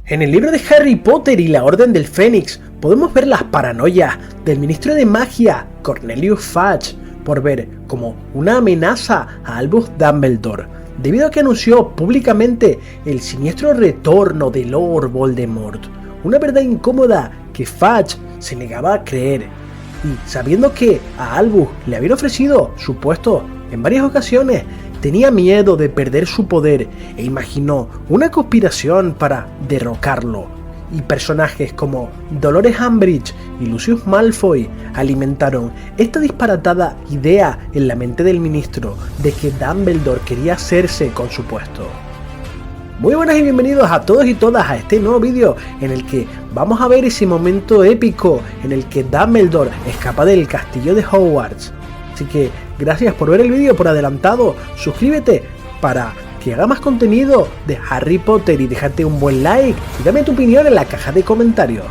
En el libro de Harry Potter y la Orden del Fénix podemos ver las paranoias del ministro de magia Cornelius Fudge por ver como una amenaza a Albus Dumbledore, debido a que anunció públicamente el siniestro retorno de Lord Voldemort, una verdad incómoda que Fudge se negaba a creer, y sabiendo que a Albus le habían ofrecido su puesto en varias ocasiones, tenía miedo de perder su poder e imaginó una conspiración para derrocarlo, y personajes como Dolores Umbridge y Lucius Malfoy alimentaron esta disparatada idea en la mente del ministro de que Dumbledore quería hacerse con su puesto. Muy buenas y bienvenidos a todos y todas a este nuevo vídeo en el que vamos a ver ese momento épico en el que Dumbledore escapa del castillo de Hogwarts. Así que gracias por ver el vídeo por adelantado, suscríbete para que haga más contenido de Harry Potter y déjate un buen like y dame tu opinión en la caja de comentarios.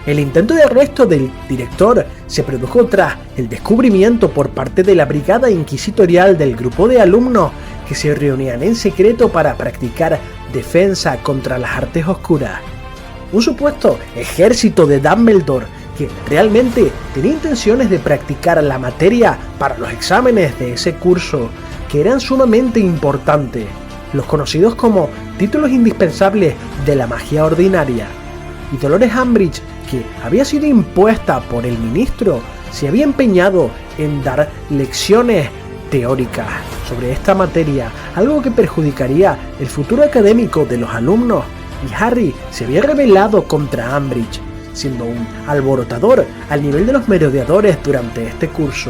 El intento de arresto del director se produjo tras el descubrimiento por parte de la brigada inquisitorial del grupo de alumnos que se reunían en secreto para practicar defensa contra las artes oscuras. Un supuesto ejército de Dumbledore que realmente tenía intenciones de practicar la materia para los exámenes de ese curso, que eran sumamente importantes, los conocidos como títulos indispensables de la magia ordinaria. Y Dolores Umbridge, que había sido impuesta por el ministro, se había empeñado en dar lecciones teóricas sobre esta materia, algo que perjudicaría el futuro académico de los alumnos, y Harry se había rebelado contra Umbridge, siendo un alborotador al nivel de los merodeadores durante este curso,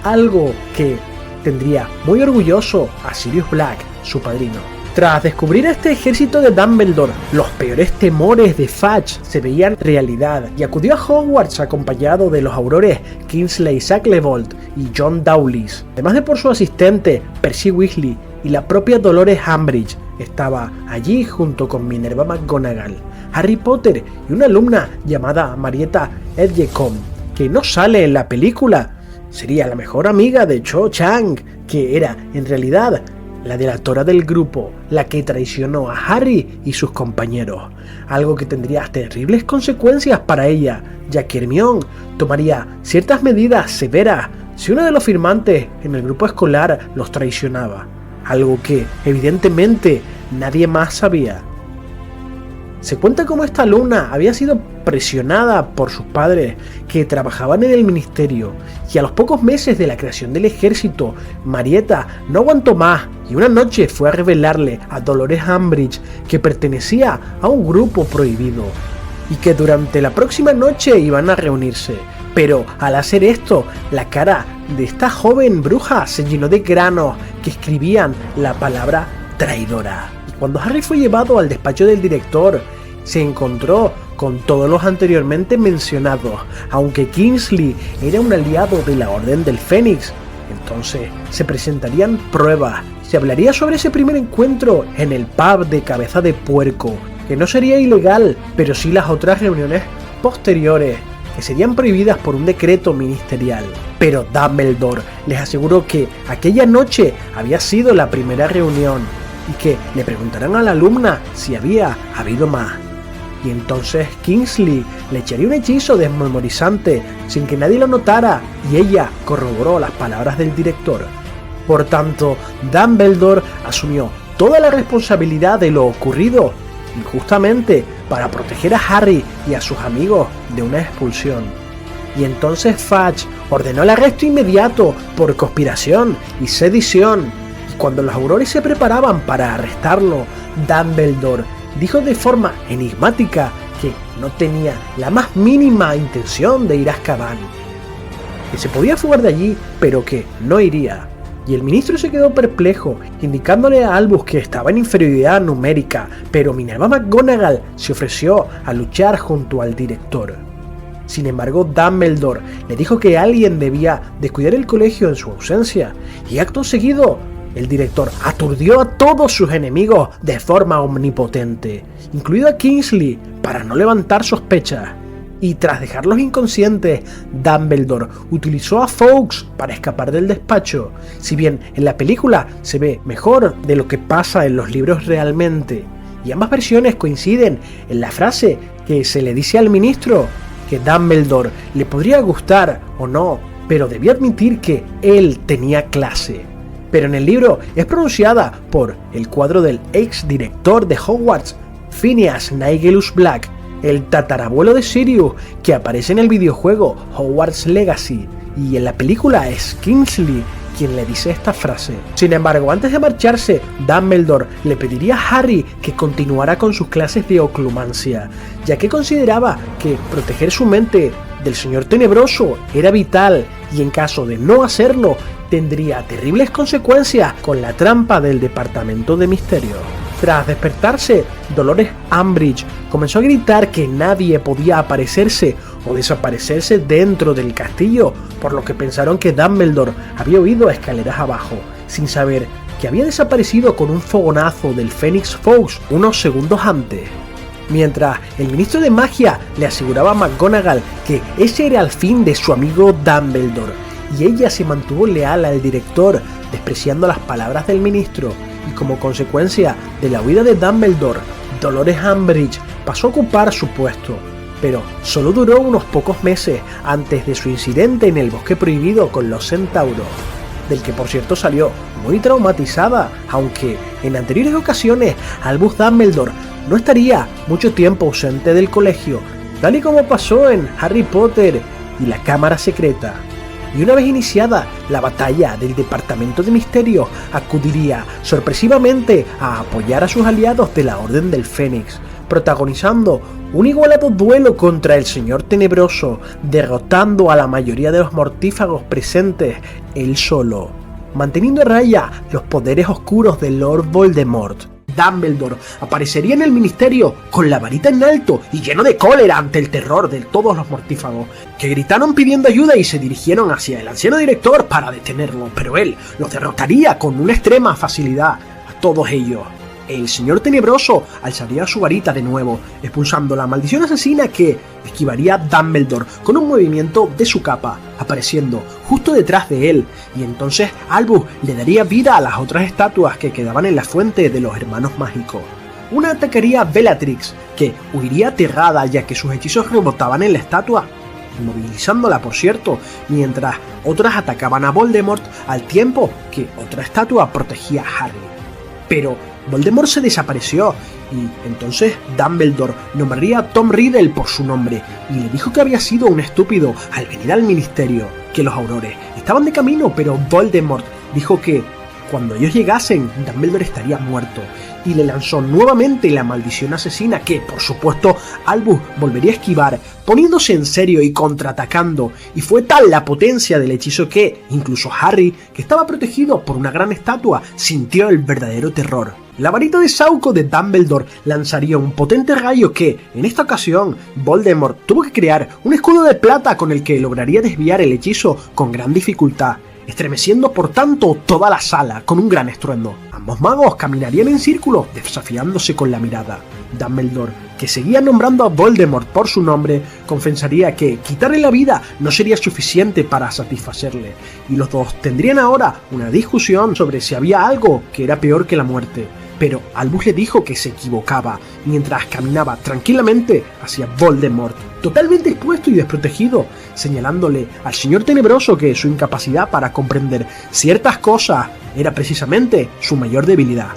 algo que tendría muy orgulloso a Sirius Black, su padrino. Tras descubrir este ejército de Dumbledore, los peores temores de Fudge se veían realidad y acudió a Hogwarts acompañado de los aurores Kingsley Shacklebolt y John Dowlis, además de por su asistente Percy Weasley y la propia Dolores Umbridge. Estaba allí junto con Minerva McGonagall, Harry Potter y una alumna llamada Marietta Edgecombe, que no sale en la película. Sería la mejor amiga de Cho Chang, que era en realidad la delatora del grupo, la que traicionó a Harry y sus compañeros, algo que tendría terribles consecuencias para ella, ya que Hermione tomaría ciertas medidas severas si uno de los firmantes en el grupo escolar los traicionaba, algo que evidentemente nadie más sabía. Se cuenta cómo esta alumna había sido presionada por sus padres que trabajaban en el ministerio, y a los pocos meses de la creación del ejército, Marietta no aguantó más y una noche fue a revelarle a Dolores Umbridge que pertenecía a un grupo prohibido y que durante la próxima noche iban a reunirse. Pero al hacer esto, la cara de esta joven bruja se llenó de granos que escribían la palabra traidora. Y cuando Harry fue llevado al despacho del director, se encontró con todos los anteriormente mencionados, aunque Kingsley era un aliado de la Orden del Fénix. Entonces se presentarían pruebas, se hablaría sobre ese primer encuentro en el pub de Cabeza de Puerco, que no sería ilegal, pero sí las otras reuniones posteriores, que serían prohibidas por un decreto ministerial. Pero Dumbledore les aseguró que aquella noche había sido la primera reunión y que le preguntarán a la alumna si había habido más. Y entonces Kingsley le echaría un hechizo desmemorizante sin que nadie lo notara, y ella corroboró las palabras del director. Por tanto, Dumbledore asumió toda la responsabilidad de lo ocurrido, injustamente, para proteger a Harry y a sus amigos de una expulsión. Y entonces Fudge ordenó el arresto inmediato por conspiración y sedición, y cuando los aurores se preparaban para arrestarlo, Dumbledore dijo de forma enigmática que no tenía la más mínima intención de ir a Azkaban, que se podía fugar de allí, pero que no iría. Y el ministro se quedó perplejo, indicándole a Albus que estaba en inferioridad numérica, pero Minerva McGonagall se ofreció a luchar junto al director. Sin embargo, Dumbledore le dijo que alguien debía descuidar el colegio en su ausencia, y acto seguido, el director aturdió a todos sus enemigos de forma omnipotente, incluido a Kingsley, para no levantar sospechas. Y tras dejarlos inconscientes, Dumbledore utilizó a Fawkes para escapar del despacho, si bien en la película se ve mejor de lo que pasa en los libros realmente. y ambas versiones coinciden en la frase que se le dice al ministro que Dumbledore le podría gustar o no, pero debía admitir que él tenía clase. Pero en el libro es pronunciada por el cuadro del ex director de Hogwarts, Phineas Nigellus Black, el tatarabuelo de Sirius, que aparece en el videojuego Hogwarts Legacy, y en la película es Kingsley quien le dice esta frase. Sin embargo, antes de marcharse, Dumbledore le pediría a Harry que continuara con sus clases de oclumancia, ya que consideraba que proteger su mente del Señor Tenebroso era vital, y en caso de no hacerlo, tendría terribles consecuencias con la trampa del Departamento de Misterio. Tras despertarse, Dolores Umbridge comenzó a gritar que nadie podía aparecerse o desaparecerse dentro del castillo, por lo que pensaron que Dumbledore había huido escaleras abajo, sin saber que había desaparecido con un fogonazo del Fénix Fox unos segundos antes. Mientras el ministro de magia le aseguraba a McGonagall que ese era el fin de su amigo Dumbledore, y ella se mantuvo leal al director, despreciando las palabras del ministro, y como consecuencia de la huida de Dumbledore, Dolores Umbridge pasó a ocupar su puesto, pero solo duró unos pocos meses antes de su incidente en el Bosque Prohibido con los centauros, del que por cierto salió muy traumatizada, aunque en anteriores ocasiones Albus Dumbledore no estaría mucho tiempo ausente del colegio, tal y como pasó en Harry Potter y la Cámara Secreta. Y una vez iniciada la batalla del Departamento de Misterio, acudiría sorpresivamente a apoyar a sus aliados de la Orden del Fénix, protagonizando un igualado duelo contra el Señor Tenebroso, derrotando a la mayoría de los mortífagos presentes él solo, manteniendo a raya los poderes oscuros de Lord Voldemort. Dumbledore aparecería en el ministerio con la varita en alto y lleno de cólera ante el terror de todos los mortífagos, que gritaron pidiendo ayuda y se dirigieron hacia el anciano director para detenerlo, pero él los derrotaría con una extrema facilidad a todos ellos. El Señor Tenebroso alzaría su varita de nuevo, expulsando la maldición asesina que esquivaría a Dumbledore con un movimiento de su capa, apareciendo justo detrás de él, y entonces Albus le daría vida a las otras estatuas que quedaban en la fuente de los hermanos mágicos. Una atacaría a Bellatrix, que huiría aterrada ya que sus hechizos rebotaban en la estatua, inmovilizándola por cierto, mientras otras atacaban a Voldemort al tiempo que otra estatua protegía a Harry. Pero Voldemort se desapareció y entonces Dumbledore nombraría a Tom Riddle por su nombre y le dijo que había sido un estúpido al venir al ministerio, que los aurores estaban de camino, pero Voldemort dijo que cuando ellos llegasen Dumbledore estaría muerto y le lanzó nuevamente la maldición asesina que, por supuesto, Albus volvería a esquivar, poniéndose en serio y contraatacando, y fue tal la potencia del hechizo que, incluso Harry, que estaba protegido por una gran estatua, sintió el verdadero terror. La varita de Sauco de Dumbledore lanzaría un potente rayo que, en esta ocasión, Voldemort tuvo que crear un escudo de plata con el que lograría desviar el hechizo con gran dificultad, estremeciendo por tanto toda la sala con un gran estruendo. Ambos magos caminarían en círculo, desafiándose con la mirada. Dumbledore, que seguía nombrando a Voldemort por su nombre, confesaría que quitarle la vida no sería suficiente para satisfacerle, y los dos tendrían ahora una discusión sobre si había algo que era peor que la muerte. Pero Albus le dijo que se equivocaba, mientras caminaba tranquilamente hacia Voldemort, totalmente expuesto y desprotegido, señalándole al Señor Tenebroso que su incapacidad para comprender ciertas cosas era precisamente su mayor debilidad.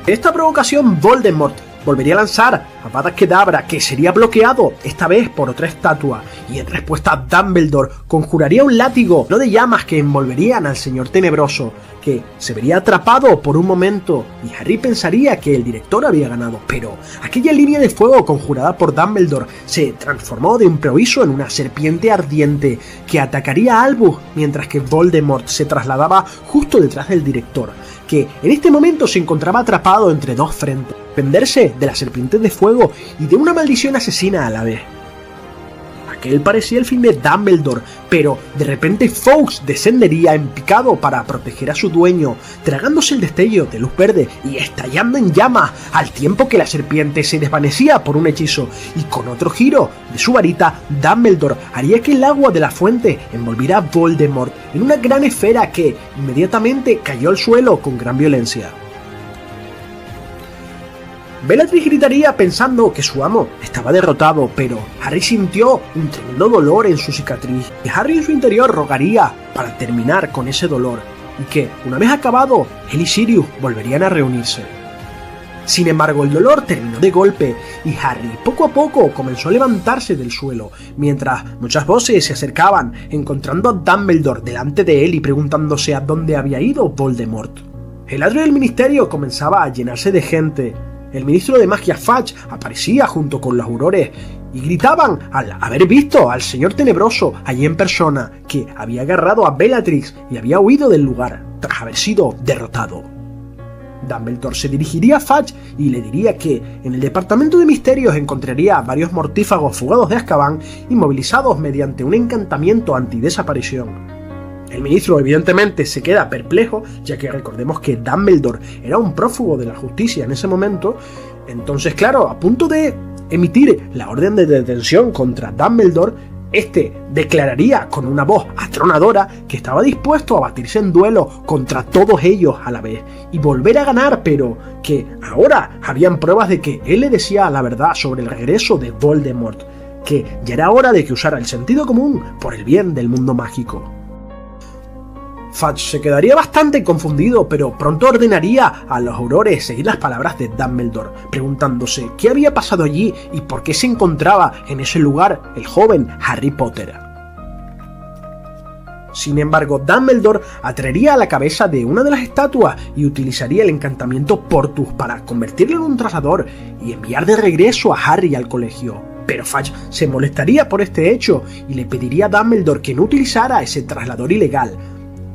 En esta provocación, Voldemort volvería a lanzar Avada Kedavra, que sería bloqueado, esta vez por otra estatua, y en respuesta Dumbledore conjuraría un látigo no de llamas que envolverían al Señor Tenebroso, que se vería atrapado por un momento, y Harry pensaría que el director había ganado, pero aquella línea de fuego conjurada por Dumbledore se transformó de improviso en una serpiente ardiente que atacaría a Albus, mientras que Voldemort se trasladaba justo detrás del director, que en este momento se encontraba atrapado entre dos frentes, defenderse de la serpiente de fuego y de una maldición asesina a la vez. Aquel parecía el fin de Dumbledore, pero de repente Fawkes descendería en picado para proteger a su dueño, tragándose el destello de luz verde y estallando en llamas, al tiempo que la serpiente se desvanecía por un hechizo, y con otro giro de su varita, Dumbledore haría que el agua de la fuente envolviera a Voldemort en una gran esfera que inmediatamente cayó al suelo con gran violencia. Bellatrix gritaría pensando que su amo estaba derrotado, pero Harry sintió un tremendo dolor en su cicatriz y Harry en su interior rogaría para terminar con ese dolor y que, una vez acabado, él y Sirius volverían a reunirse. Sin embargo, el dolor terminó de golpe y Harry poco a poco comenzó a levantarse del suelo, mientras muchas voces se acercaban, encontrando a Dumbledore delante de él y preguntándose a dónde había ido Voldemort. El atrio del ministerio comenzaba a llenarse de gente. El ministro de magia Fudge aparecía junto con los aurores y gritaban al haber visto al señor tenebroso allí en persona, que había agarrado a Bellatrix y había huido del lugar tras haber sido derrotado. Dumbledore se dirigiría a Fudge y le diría que en el departamento de misterios encontraría varios mortífagos fugados de Azkaban inmovilizados mediante un encantamiento antidesaparición. El ministro evidentemente se queda perplejo, ya que recordemos que Dumbledore era un prófugo de la justicia en ese momento. Entonces, claro, a punto de emitir la orden de detención contra Dumbledore, este declararía con una voz atronadora que estaba dispuesto a batirse en duelo contra todos ellos a la vez y volver a ganar, pero que ahora habían pruebas de que él le decía la verdad sobre el regreso de Voldemort, que ya era hora de que usara el sentido común por el bien del mundo mágico. Fudge se quedaría bastante confundido, pero pronto ordenaría a los aurores seguir las palabras de Dumbledore, preguntándose qué había pasado allí y por qué se encontraba en ese lugar el joven Harry Potter. Sin embargo, Dumbledore atraería a la cabeza de una de las estatuas y utilizaría el encantamiento Portus para convertirlo en un trazador y enviar de regreso a Harry al colegio. Pero Fudge se molestaría por este hecho y le pediría a Dumbledore que no utilizara ese traslador ilegal.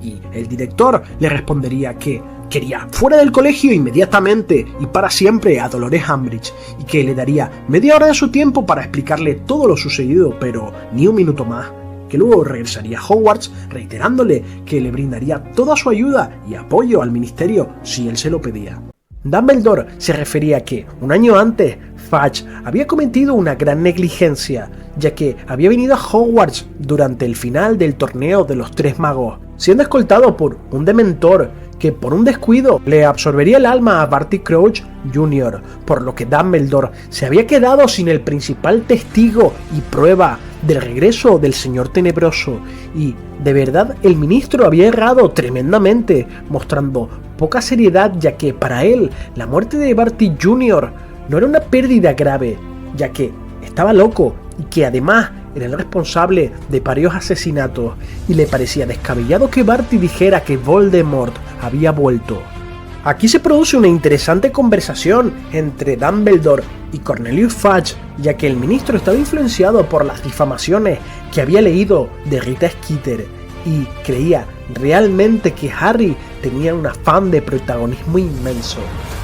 Y el director le respondería que quería fuera del colegio inmediatamente y para siempre a Dolores Umbridge y que le daría media hora de su tiempo para explicarle todo lo sucedido, pero ni un minuto más, que luego regresaría a Hogwarts reiterándole que le brindaría toda su ayuda y apoyo al ministerio si él se lo pedía. Dumbledore se refería a que, un año antes, Fudge había cometido una gran negligencia, ya que había venido a Hogwarts durante el final del torneo de los Tres Magos, siendo escoltado por un dementor que por un descuido le absorbería el alma a Barty Crouch Jr., por lo que Dumbledore se había quedado sin el principal testigo y prueba del regreso del Señor Tenebroso, y de verdad el ministro había errado tremendamente, mostrando poca seriedad, ya que para él la muerte de Barty Jr. no era una pérdida grave, ya que estaba loco y que además era el responsable de varios asesinatos, y le parecía descabellado que Barty dijera que Voldemort había vuelto. Aquí se produce una interesante conversación entre Dumbledore y Cornelius Fudge, ya que el ministro estaba influenciado por las difamaciones que había leído de Rita Skeeter y creía realmente que Harry tenía un afán de protagonismo inmenso.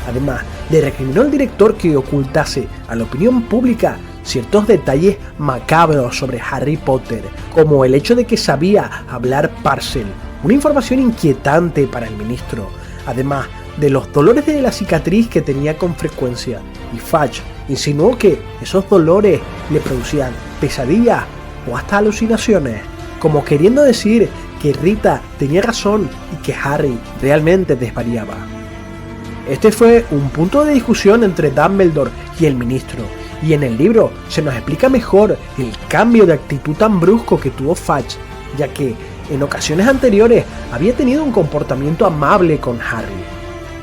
Además, le recriminó al director que ocultase a la opinión pública ciertos detalles macabros sobre Harry Potter, como el hecho de que sabía hablar Parcel, una información inquietante para el ministro, además de los dolores de la cicatriz que tenía con frecuencia, y Fudge insinuó que esos dolores le producían pesadillas o hasta alucinaciones, como queriendo decir que Rita tenía razón y que Harry realmente desvariaba. Este fue un punto de discusión entre Dumbledore y el ministro, y en el libro se nos explica mejor el cambio de actitud tan brusco que tuvo Fudge, ya que en ocasiones anteriores había tenido un comportamiento amable con Harry.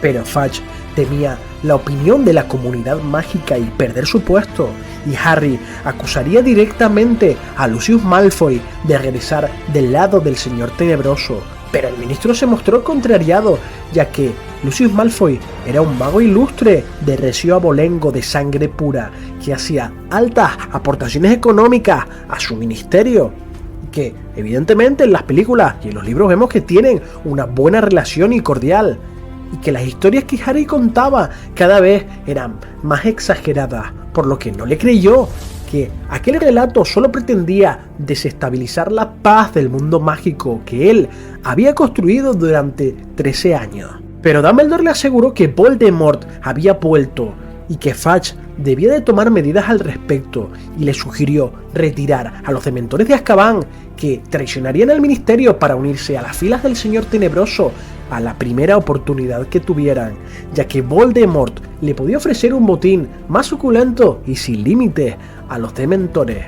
Pero Fudge temía la opinión de la comunidad mágica y perder su puesto, y Harry acusaría directamente a Lucius Malfoy de regresar del lado del Señor Tenebroso. Pero el ministro se mostró contrariado, ya que Lucius Malfoy era un mago ilustre de recio abolengo de sangre pura que hacía altas aportaciones económicas a su ministerio, que evidentemente en las películas y en los libros vemos que tienen una buena relación y cordial, y que las historias que Harry contaba cada vez eran más exageradas, por lo que no le creyó que aquel relato solo pretendía desestabilizar la paz del mundo mágico que él había construido durante 13 años. Pero Dumbledore le aseguró que Voldemort había vuelto y que Fudge debía de tomar medidas al respecto, y le sugirió retirar a los dementores de Azkaban que traicionarían al ministerio para unirse a las filas del Señor Tenebroso, a la primera oportunidad que tuvieran, ya que Voldemort le podía ofrecer un botín más suculento y sin límites a los dementores,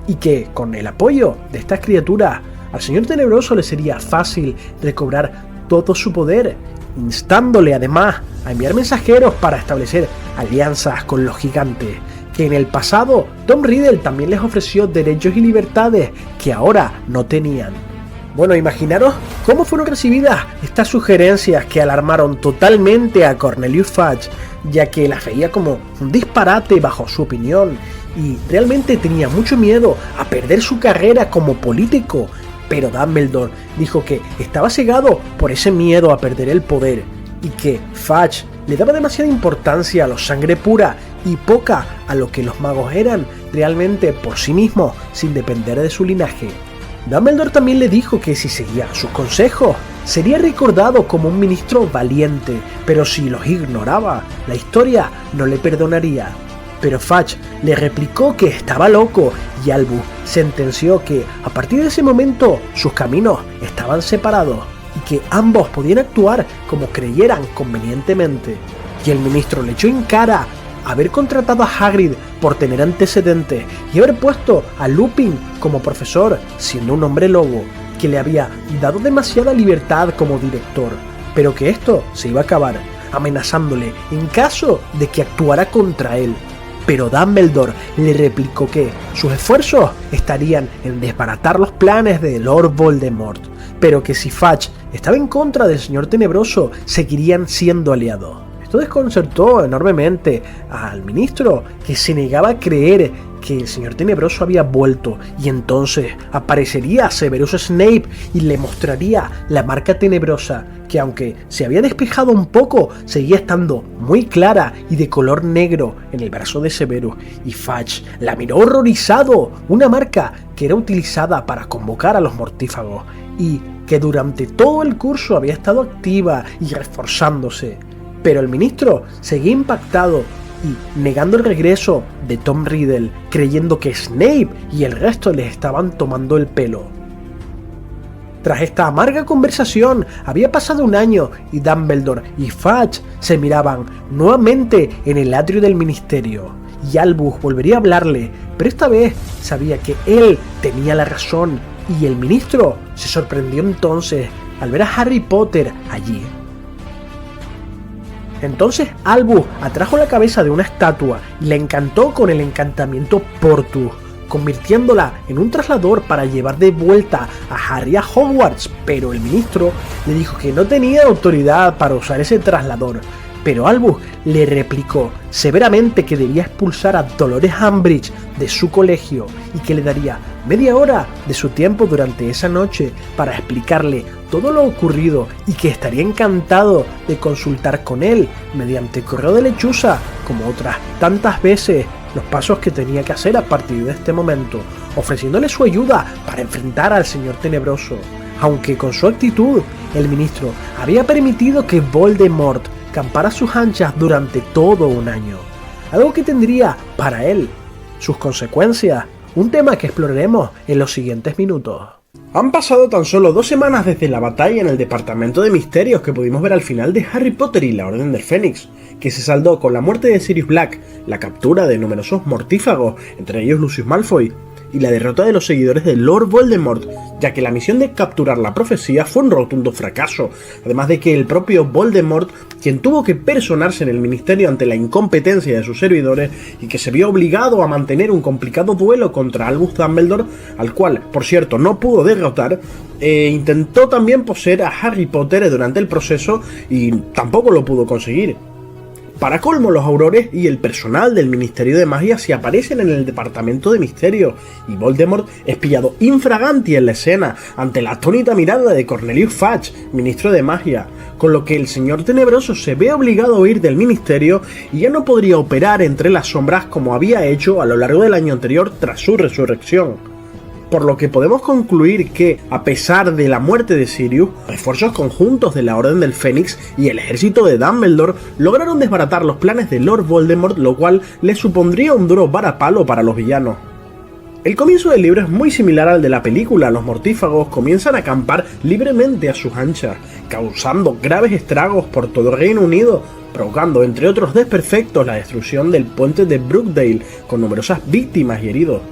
y que con el apoyo de estas criaturas al Señor Tenebroso le sería fácil recobrar todo su poder, instándole además a enviar mensajeros para establecer alianzas con los gigantes, que en el pasado Tom Riddle también les ofreció derechos y libertades que ahora no tenían. Bueno, imaginaros cómo fueron recibidas estas sugerencias que alarmaron totalmente a Cornelius Fudge, ya que las veía como un disparate bajo su opinión y realmente tenía mucho miedo a perder su carrera como político. Pero Dumbledore dijo que estaba cegado por ese miedo a perder el poder y que Fudge le daba demasiada importancia a los sangre pura y poca a lo que los magos eran realmente por sí mismos sin depender de su linaje. Dumbledore también le dijo que si seguía sus consejos sería recordado como un ministro valiente, pero si los ignoraba, la historia no le perdonaría. Pero Fudge le replicó que estaba loco y Albus sentenció que a partir de ese momento sus caminos estaban separados y que ambos podían actuar como creyeran convenientemente. Y el ministro le echó en cara haber contratado a Hagrid por tener antecedentes y haber puesto a Lupin como profesor siendo un hombre lobo, que le había dado demasiada libertad como director, pero que esto se iba a acabar, amenazándole en caso de que actuara contra él. Pero Dumbledore le replicó que sus esfuerzos estarían en desbaratar los planes de Lord Voldemort, pero que si Fudge estaba en contra del Señor Tenebroso, seguirían siendo aliados. Esto desconcertó enormemente al ministro, que se negaba a creer que el Señor Tenebroso había vuelto, y entonces aparecería Severus Snape y le mostraría la marca tenebrosa, que aunque se había despejado un poco, seguía estando muy clara y de color negro en el brazo de Severus, y Fudge la miró horrorizado, una marca que era utilizada para convocar a los mortífagos, y que durante todo el curso había estado activa y reforzándose. Pero el ministro seguía impactado y negando el regreso de Tom Riddle, creyendo que Snape y el resto les estaban tomando el pelo. Tras esta amarga conversación, había pasado un año y Dumbledore y Fudge se miraban nuevamente en el atrio del ministerio, y Albus volvería a hablarle, pero esta vez sabía que él tenía la razón, y el ministro se sorprendió entonces al ver a Harry Potter allí. Entonces Albus atrajo la cabeza de una estatua y la encantó con el encantamiento Portus, convirtiéndola en un traslador para llevar de vuelta a Harry a Hogwarts, pero el ministro le dijo que no tenía autoridad para usar ese traslador. Pero Albus le replicó severamente que debía expulsar a Dolores Umbridge de su colegio y que le daría media hora de su tiempo durante esa noche para explicarle todo lo ocurrido y que estaría encantado de consultar con él mediante correo de lechuza, como otras tantas veces, los pasos que tenía que hacer a partir de este momento, ofreciéndole su ayuda para enfrentar al Señor Tenebroso, aunque con su actitud el ministro había permitido que Voldemort campara sus anchas durante todo un año, algo que tendría para él sus consecuencias, un tema que exploraremos en los siguientes minutos. Han pasado tan solo 2 semanas desde la batalla en el departamento de misterios que pudimos ver al final de Harry Potter y la Orden del Fénix, que se saldó con la muerte de Sirius Black, la captura de numerosos mortífagos, entre ellos Lucius Malfoy, y la derrota de los seguidores de Lord Voldemort, ya que la misión de capturar la profecía fue un rotundo fracaso, además de que el propio Voldemort, quien tuvo que personarse en el ministerio ante la incompetencia de sus servidores y que se vio obligado a mantener un complicado duelo contra Albus Dumbledore, al cual, por cierto, no pudo derrotar, intentó también poseer a Harry Potter durante el proceso y tampoco lo pudo conseguir. Para colmo, los aurores y el personal del Ministerio de Magia se aparecen en el departamento de misterio, y Voldemort es pillado infraganti en la escena ante la atónita mirada de Cornelius Fudge, ministro de Magia, con lo que el Señor Tenebroso se ve obligado a huir del ministerio y ya no podría operar entre las sombras como había hecho a lo largo del año anterior tras su resurrección. Por lo que podemos concluir que, a pesar de la muerte de Sirius, refuerzos conjuntos de la Orden del Fénix y el ejército de Dumbledore lograron desbaratar los planes de Lord Voldemort, lo cual le supondría un duro varapalo para los villanos. El comienzo del libro es muy similar al de la película. Los mortífagos comienzan a acampar libremente a sus anchas, causando graves estragos por todo el Reino Unido, provocando entre otros desperfectos la destrucción del puente de Brookdale, con numerosas víctimas y heridos.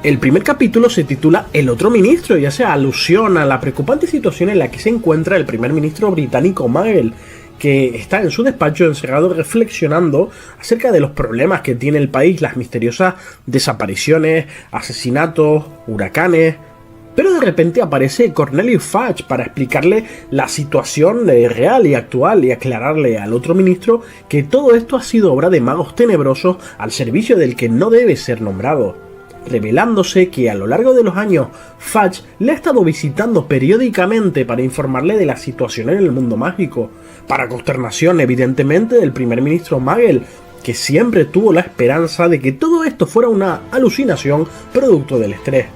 El primer capítulo se titula El otro ministro y hace alusión a la preocupante situación en la que se encuentra el primer ministro británico Magel, que está en su despacho encerrado reflexionando acerca de los problemas que tiene el país, las misteriosas desapariciones, asesinatos, huracanes. Pero de repente aparece Cornelius Fudge para explicarle la situación real y actual y aclararle al otro ministro que todo esto ha sido obra de magos tenebrosos al servicio del que no debe ser nombrado, revelándose que a lo largo de los años Fudge le ha estado visitando periódicamente para informarle de la situación en el mundo mágico, para consternación evidentemente del primer ministro Magel, que siempre tuvo la esperanza de que todo esto fuera una alucinación producto del estrés.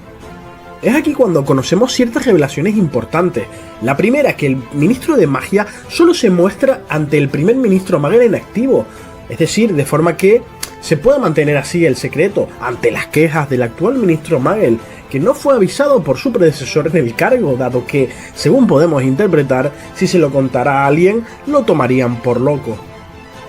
Es aquí cuando conocemos ciertas revelaciones importantes. La primera, que el ministro de magia solo se muestra ante el primer ministro Magel en activo, es decir, de forma que se pueda mantener así el secreto ante las quejas del actual ministro Magel, que no fue avisado por su predecesor en el cargo, dado que, según podemos interpretar, si se lo contara a alguien, lo tomarían por loco.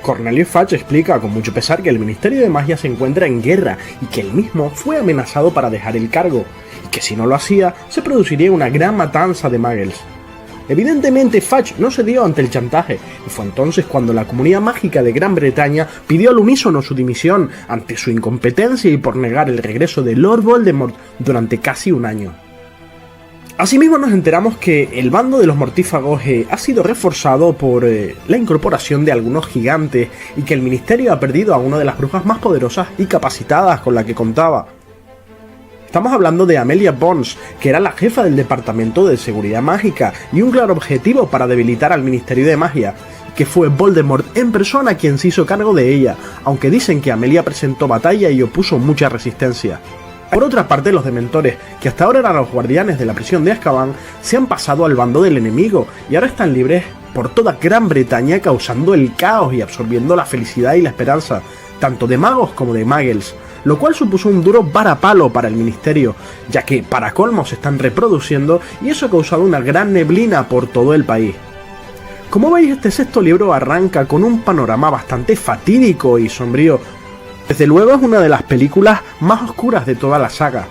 Cornelius Fudge explica con mucho pesar que el Ministerio de Magia se encuentra en guerra y que él mismo fue amenazado para dejar el cargo, y que si no lo hacía, se produciría una gran matanza de Magels. Evidentemente Fudge no cedió ante el chantaje, y fue entonces cuando la comunidad mágica de Gran Bretaña pidió al unísono su dimisión ante su incompetencia y por negar el regreso de Lord Voldemort durante casi un año. Asimismo nos enteramos que el bando de los mortífagos ha sido reforzado por la incorporación de algunos gigantes y que el ministerio ha perdido a una de las brujas más poderosas y capacitadas con la que contaba. Estamos hablando de Amelia Bones, que era la jefa del Departamento de Seguridad Mágica y un claro objetivo para debilitar al Ministerio de Magia, que fue Voldemort en persona quien se hizo cargo de ella, aunque dicen que Amelia presentó batalla y opuso mucha resistencia. Por otra parte, los Dementores, que hasta ahora eran los guardianes de la prisión de Azkaban, se han pasado al bando del enemigo y ahora están libres por toda Gran Bretaña, causando el caos y absorbiendo la felicidad y la esperanza, tanto de magos como de muggles, lo cual supuso un duro varapalo para el ministerio, ya que para colmo se están reproduciendo y eso ha causado una gran neblina por todo el país. Como veis, este sexto libro arranca con un panorama bastante fatídico y sombrío. Desde luego es una de las películas más oscuras de toda la saga.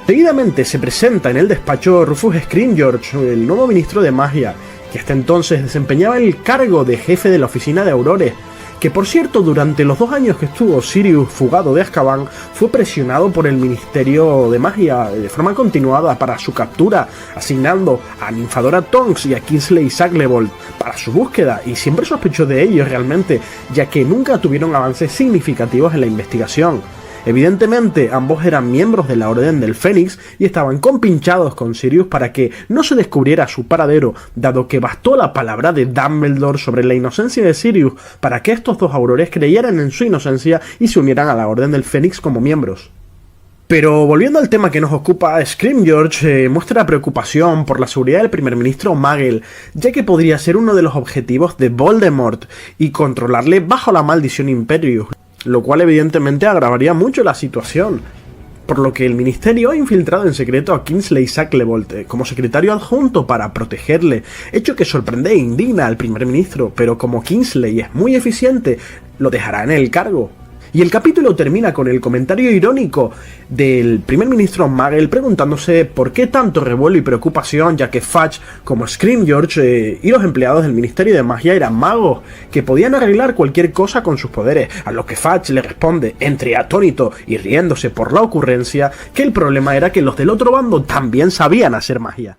Seguidamente se presenta en el despacho Rufus Scrimgeour, el nuevo ministro de magia, que hasta entonces desempeñaba el cargo de jefe de la oficina de Aurores, que por cierto durante los 2 años que estuvo Sirius fugado de Azkaban fue presionado por el Ministerio de Magia de forma continuada para su captura, asignando a Nymphadora Tonks y a Kingsley Shacklebolt para su búsqueda, y siempre sospechó de ellos realmente, ya que nunca tuvieron avances significativos en la investigación. Evidentemente, ambos eran miembros de la Orden del Fénix y estaban compinchados con Sirius para que no se descubriera su paradero, dado que bastó la palabra de Dumbledore sobre la inocencia de Sirius para que estos dos aurores creyeran en su inocencia y se unieran a la Orden del Fénix como miembros. Pero volviendo al tema que nos ocupa, Scrimgeour muestra preocupación por la seguridad del primer ministro Magel, ya que podría ser uno de los objetivos de Voldemort y controlarle bajo la maldición Imperius, lo cual evidentemente agravaría mucho la situación, por lo que el ministerio ha infiltrado en secreto a Kingsley Shacklebolt como secretario adjunto para protegerle, hecho que sorprende e indigna al primer ministro, pero como Kingsley es muy eficiente, lo dejará en el cargo. Y el capítulo termina con el comentario irónico del primer ministro Magel preguntándose por qué tanto revuelo y preocupación, ya que Fudge, como Scrimgeour y los empleados del Ministerio de Magia eran magos, que podían arreglar cualquier cosa con sus poderes, a lo que Fudge le responde, entre atónito y riéndose por la ocurrencia, que el problema era que los del otro bando también sabían hacer magia.